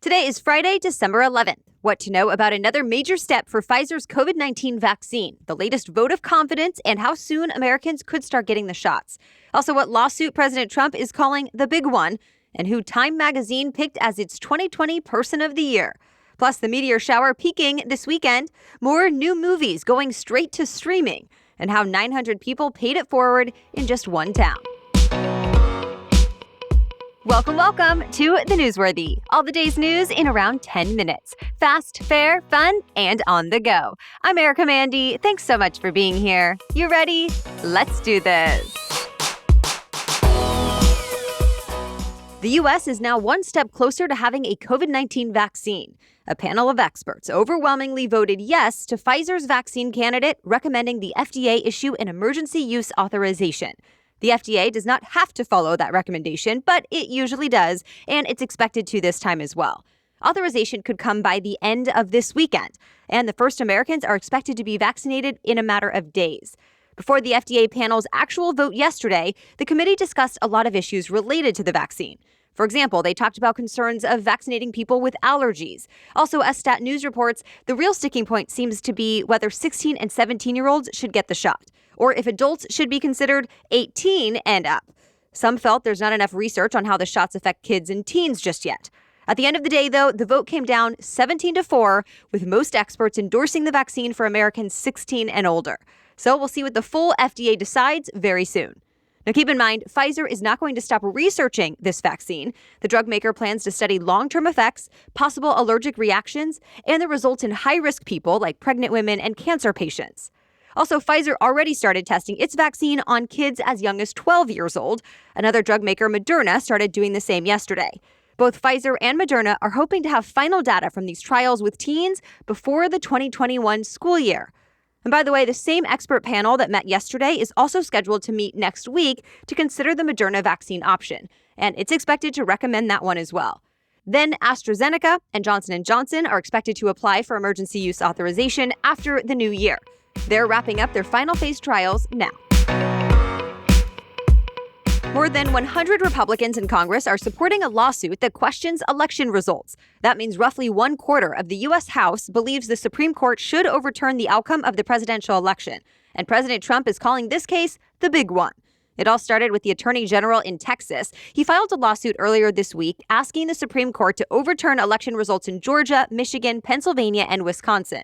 Today is Friday, December 11th. What to know about another major step for Pfizer's COVID-19 vaccine, the latest vote of confidence, and how soon Americans could start getting the shots. Also, what lawsuit President Trump is calling the big one, and who Time magazine picked as its 2020 Person of the Year. Plus, the Meteor Shower peaking this weekend, more new movies going straight to streaming, and how 900 people paid it forward in just one town. Welcome to The Newsworthy. All the day's news in around 10 minutes. Fast, fair, fun, and on the go. I'm Erica Mandy. Thanks so much for being here. You ready? Let's do this. The U.S. is now one step closer to having a COVID-19 vaccine. A panel of experts overwhelmingly voted yes to Pfizer's vaccine candidate, recommending the FDA issue an emergency use authorization. The FDA does not have to follow that recommendation, but it usually does, and it's expected to this time as well. Authorization could come by the end of this weekend, and the first Americans are expected to be vaccinated in a matter of days. Before the FDA panel's actual vote yesterday, the committee discussed a lot of issues related to the vaccine. For example, they talked about concerns of vaccinating people with allergies. Also, as Stat News reports, the real sticking point seems to be whether 16 and 17-year-olds should get the shot, or if adults should be considered 18 and up. Some felt there's not enough research on how the shots affect kids and teens just yet. At the end of the day, though, the vote came down 17-4, with most experts endorsing the vaccine for Americans 16 and older. So we'll see what the full FDA decides very soon. Now, keep in mind, Pfizer is not going to stop researching this vaccine. The drug maker plans to study long-term effects, possible allergic reactions, and the results in high-risk people like pregnant women and cancer patients. Also, Pfizer already started testing its vaccine on kids as young as 12 years old. Another drug maker, Moderna, started doing the same yesterday. Both Pfizer and Moderna are hoping to have final data from these trials with teens before the 2021 school year. And by the way, the same expert panel that met yesterday is also scheduled to meet next week to consider the Moderna vaccine option, and it's expected to recommend that one as well. Then AstraZeneca and Johnson & Johnson are expected to apply for emergency use authorization after the new year. They're wrapping up their final phase trials now. More than 100 Republicans in Congress are supporting a lawsuit that questions election results. That means roughly 1/4 of the U.S. House believes the Supreme Court should overturn the outcome of the presidential election. And President Trump is calling this case the big one. It all started with the Attorney General in Texas. He filed a lawsuit earlier this week asking the Supreme Court to overturn election results in Georgia, Michigan, Pennsylvania, and Wisconsin.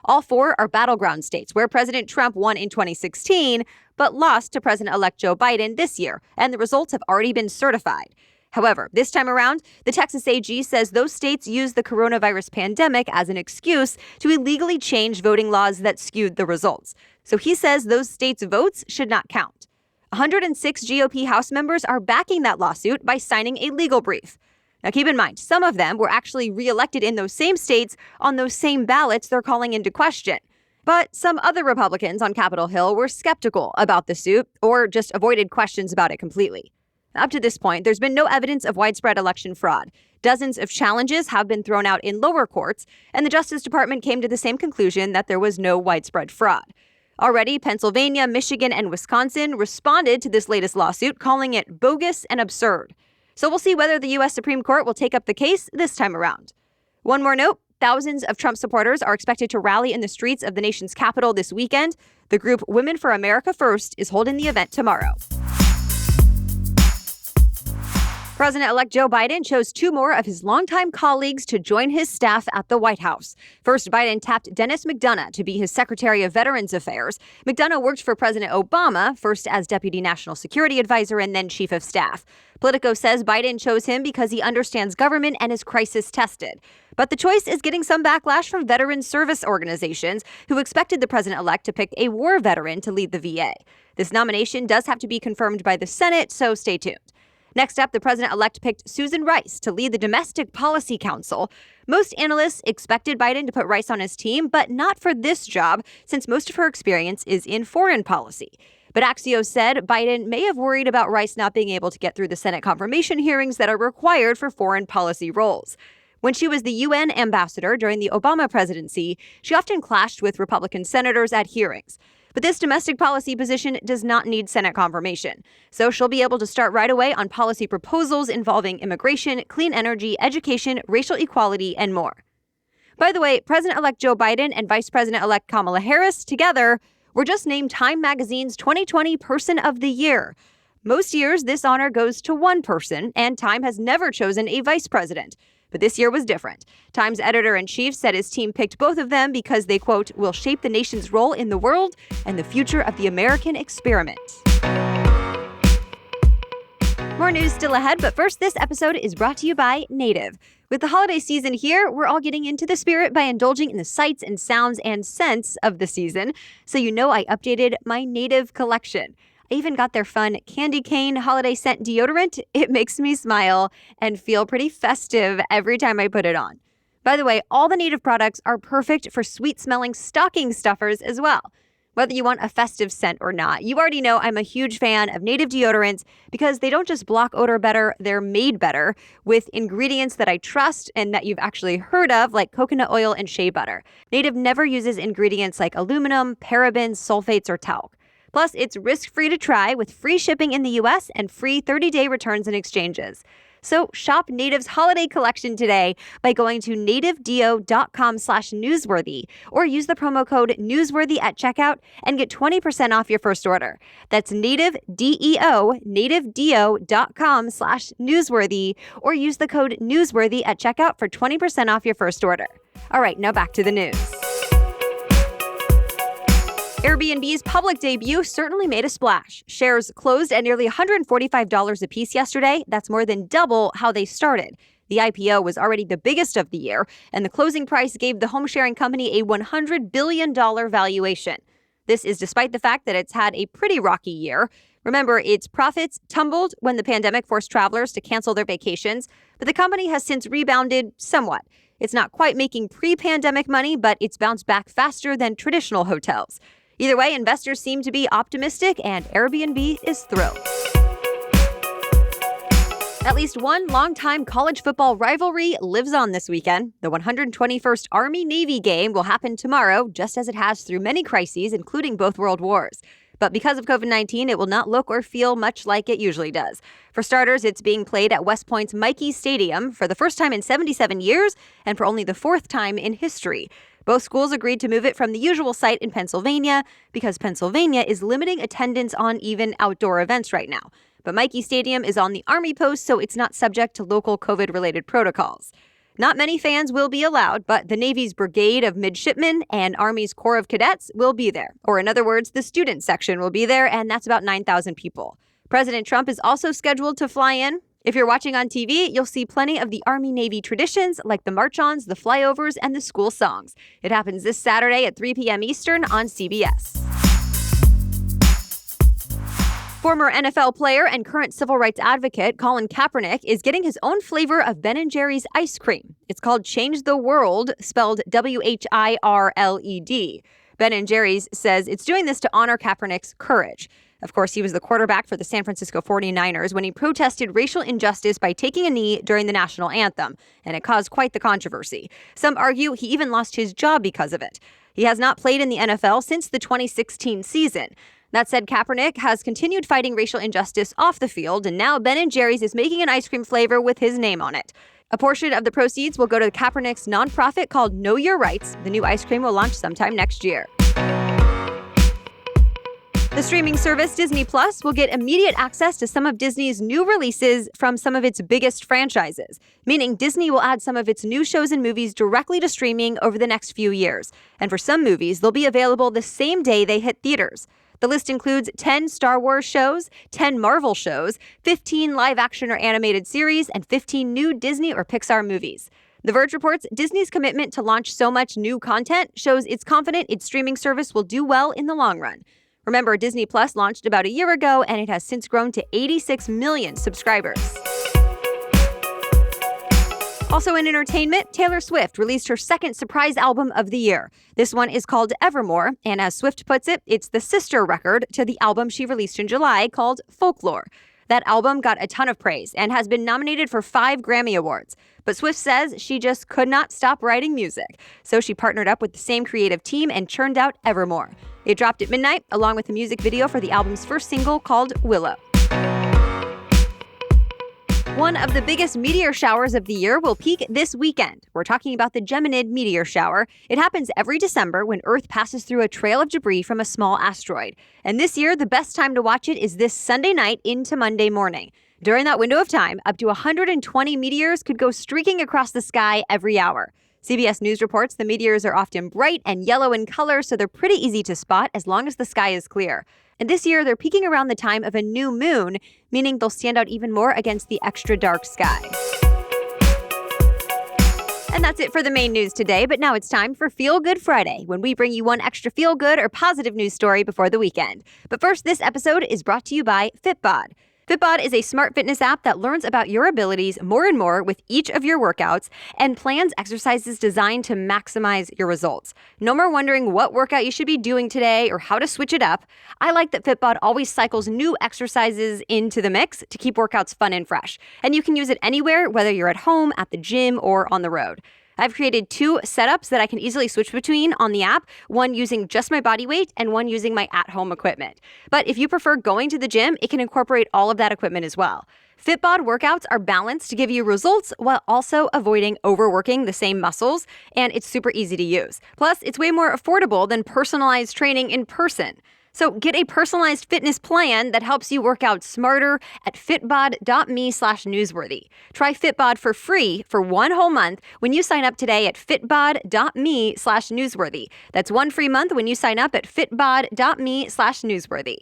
All four are battleground states where President Trump won in 2016, but lost to President-elect Joe Biden this year, and the results have already been certified. However, this time around, the Texas AG says those states used the coronavirus pandemic as an excuse to illegally change voting laws that skewed the results. So he says those states' votes should not count. 106 GOP House members are backing that lawsuit by signing a legal brief. Now, keep in mind, some of them were actually reelected in those same states on those same ballots they're calling into question. But some other Republicans on Capitol Hill were skeptical about the suit or just avoided questions about it completely. Up to this point, there's been no evidence of widespread election fraud. Dozens of challenges have been thrown out in lower courts, and the Justice Department came to the same conclusion that there was no widespread fraud. Already, Pennsylvania, Michigan, and Wisconsin responded to this latest lawsuit, calling it bogus and absurd. So we'll see whether the U.S. Supreme Court will take up the case this time around. One more note, thousands of Trump supporters are expected to rally in the streets of the nation's capital this weekend. The group Women for America First is holding the event tomorrow. President-elect Joe Biden chose two more of his longtime colleagues to join his staff at the White House. First, Biden tapped Dennis McDonough to be his Secretary of Veterans Affairs. McDonough worked for President Obama, first as Deputy National Security Advisor and then Chief of Staff. Politico says Biden chose him because he understands government and is crisis-tested. But the choice is getting some backlash from veteran service organizations who expected the president-elect to pick a war veteran to lead the VA. This nomination does have to be confirmed by the Senate, so stay tuned. Next up, the president-elect picked Susan Rice to lead the Domestic Policy Council. Most analysts expected Biden to put Rice on his team, but not for this job, since most of her experience is in foreign policy. But Axios said Biden may have worried about Rice not being able to get through the Senate confirmation hearings that are required for foreign policy roles. When she was the UN ambassador during the Obama presidency, she often clashed with Republican senators at hearings. But this domestic policy position does not need Senate confirmation. So she'll be able to start right away on policy proposals involving immigration, clean energy, education, racial equality, and more. By the way, President-elect Joe Biden and Vice President-elect Kamala Harris together were just named Time Magazine's 2020 Person of the Year. Most years, this honor goes to one person, and Time has never chosen a vice president. But this year was different. Time's editor-in-chief said his team picked both of them because they, quote, will shape the nation's role in the world and the future of the American experiment. More news still ahead, but first, this episode is brought to you by Native. With the holiday season here, we're all getting into the spirit by indulging in the sights and sounds and scents of the season. So you know I updated my Native collection. I even got their fun candy cane holiday scent deodorant. It makes me smile and feel pretty festive every time I put it on. By the way, all the Native products are perfect for sweet-smelling stocking stuffers as well. Whether you want a festive scent or not, you already know I'm a huge fan of Native deodorants because they don't just block odor better, they're made better with ingredients that I trust and that you've actually heard of, like coconut oil and shea butter. Native never uses ingredients like aluminum, parabens, sulfates, or talc. Plus, it's risk-free to try with free shipping in the U.S. and free 30-day returns and exchanges. So shop Native's holiday collection today by going to nativedeo.com/newsworthy or use the promo code newsworthy at checkout and get 20% off your first order. That's nativedeo.com/newsworthy or use the code newsworthy at checkout for 20% off your first order. All right, now back to the news. Airbnb's public debut certainly made a splash. Shares closed at nearly $145 a piece yesterday. That's more than double how they started. The IPO was already the biggest of the year, and the closing price gave the home-sharing company a $100 billion valuation. This is despite the fact that it's had a pretty rocky year. Remember, its profits tumbled when the pandemic forced travelers to cancel their vacations, but the company has since rebounded somewhat. It's not quite making pre-pandemic money, but it's bounced back faster than traditional hotels. Either way, investors seem to be optimistic, and Airbnb is thrilled. At least one longtime college football rivalry lives on this weekend. The 121st Army-Navy game will happen tomorrow, just as it has through many crises, including both world wars. But because of COVID-19, it will not look or feel much like it usually does. For starters, it's being played at West Point's Michie Stadium for the first time in 77 years and for only the fourth time in history. Both schools agreed to move it from the usual site in Pennsylvania because Pennsylvania is limiting attendance on even outdoor events right now. But Michie Stadium is on the Army post, so it's not subject to local COVID-related protocols. Not many fans will be allowed, but the Navy's Brigade of Midshipmen and Army's Corps of Cadets will be there. Or in other words, the student section will be there, and that's about 9,000 people. President Trump is also scheduled to fly in. If you're watching on TV, you'll see plenty of the Army-Navy traditions like the march-ons, the flyovers, and the school songs. It happens this Saturday at 3 p.m. Eastern on CBS. Former NFL player and current civil rights advocate Colin Kaepernick is getting his own flavor of Ben & Jerry's ice cream. It's called Change the World, spelled WHIRLED. Ben & Jerry's says it's doing this to honor Kaepernick's courage. Of course, he was the quarterback for the San Francisco 49ers when he protested racial injustice by taking a knee during the national anthem, and it caused quite the controversy. Some argue he even lost his job because of it. He has not played in the NFL since the 2016 season. That said, Kaepernick has continued fighting racial injustice off the field, and now Ben & Jerry's is making an ice cream flavor with his name on it. A portion of the proceeds will go to Kaepernick's nonprofit called Know Your Rights. The new ice cream will launch sometime next year. The streaming service Disney Plus will get immediate access to some of Disney's new releases from some of its biggest franchises, meaning Disney will add some of its new shows and movies directly to streaming over the next few years. And for some movies, they'll be available the same day they hit theaters. The list includes 10 Star Wars shows, 10 Marvel shows, 15 live-action or animated series, and 15 new Disney or Pixar movies. The Verge reports Disney's commitment to launch so much new content shows it's confident its streaming service will do well in the long run. Remember, Disney Plus launched about a year ago, and it has since grown to 86 million subscribers. Also in entertainment, Taylor Swift released her second surprise album of the year. This one is called Evermore, and as Swift puts it, it's the sister record to the album she released in July called Folklore. That album got a ton of praise and has been nominated for 5 Grammy Awards. But Swift says she just could not stop writing music. So she partnered up with the same creative team and churned out Evermore. It dropped at midnight, along with a music video for the album's first single called Willow. One of the biggest meteor showers of the year will peak this weekend. We're talking about the Geminid Meteor Shower. It happens every December when Earth passes through a trail of debris from a small asteroid. And this year, the best time to watch it is this Sunday night into Monday morning. During that window of time, up to 120 meteors could go streaking across the sky every hour. CBS News reports the meteors are often bright and yellow in color, so they're pretty easy to spot as long as the sky is clear. And this year, they're peaking around the time of a new moon, meaning they'll stand out even more against the extra dark sky. And that's it for the main news today, but now it's time for Feel Good Friday, when we bring you one extra feel-good or positive news story before the weekend. But first, this episode is brought to you by Fitbod. Fitbod is a smart fitness app that learns about your abilities more and more with each of your workouts and plans exercises designed to maximize your results. No more wondering what workout you should be doing today or how to switch it up. I like that Fitbod always cycles new exercises into the mix to keep workouts fun and fresh. And you can use it anywhere, whether you're at home, at the gym, or on the road. I've created 2 setups that I can easily switch between on the app, one using just my body weight and one using my at-home equipment. But if you prefer going to the gym, it can incorporate all of that equipment as well. Fitbod workouts are balanced to give you results while also avoiding overworking the same muscles, and it's super easy to use. Plus, it's way more affordable than personalized training in person. So get a personalized fitness plan that helps you work out smarter at fitbod.me/newsworthy. Try Fitbod for free for 1 whole month when you sign up today at fitbod.me/newsworthy. That's 1 free month when you sign up at fitbod.me/newsworthy.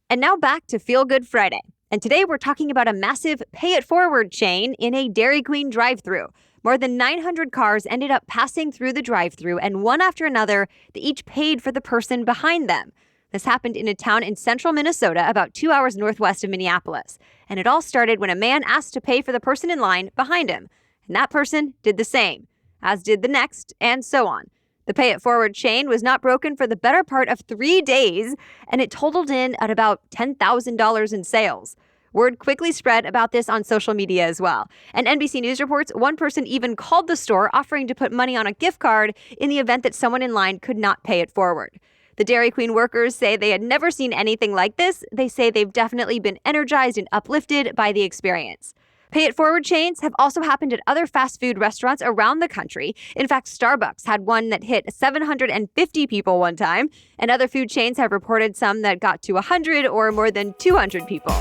And now back to Feel Good Friday. And today we're talking about a massive pay-it-forward chain in a Dairy Queen drive-thru. More than 900 cars ended up passing through the drive-thru, and one after another, they each paid for the person behind them. This happened in a town in central Minnesota, about 2 hours northwest of Minneapolis. And it all started when a man asked to pay for the person in line behind him. And that person did the same, as did the next, and so on. The pay-it-forward chain was not broken for the better part of 3 days, and it totaled in at about $10,000 in sales. Word quickly spread about this on social media as well. And NBC News reports one person even called the store offering to put money on a gift card in the event that someone in line could not pay it forward. The Dairy Queen workers say they had never seen anything like this. They say they've definitely been energized and uplifted by the experience. Pay-it-forward chains have also happened at other fast food restaurants around the country. In fact, Starbucks had one that hit 750 people one time, and other food chains have reported some that got to 100 or more than 200 people.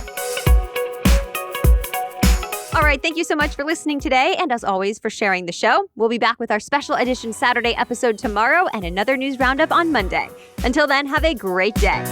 All right, thank you so much for listening today, and as always, for sharing the show. We'll be back with our special edition Saturday episode tomorrow and another news roundup on Monday. Until then, have a great day.